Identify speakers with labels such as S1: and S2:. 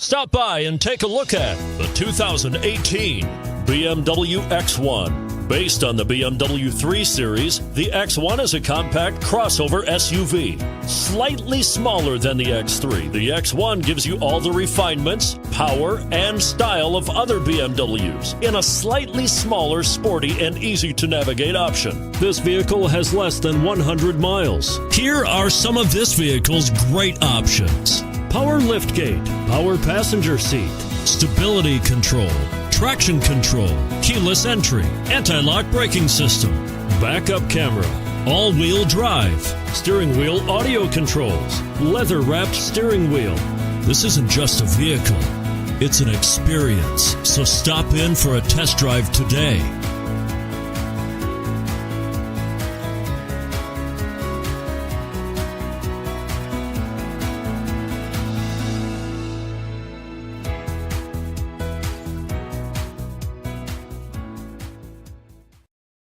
S1: Stop by and take a look at the 2018 BMW X1. Based on the BMW 3 Series, the X1 is a compact crossover SUV. Slightly smaller than the X3, the X1 gives you all the refinements, power, and style of other BMWs in a slightly smaller, sporty, and easy-to-navigate option. This vehicle has less than 100 miles. Here are some of this vehicle's great options: power liftgate, power passenger seat, stability control, traction control, keyless entry, anti-lock braking system, backup camera, all-wheel drive, steering wheel audio controls, leather-wrapped steering wheel. This isn't just a vehicle, it's an experience. So stop in for a test drive today.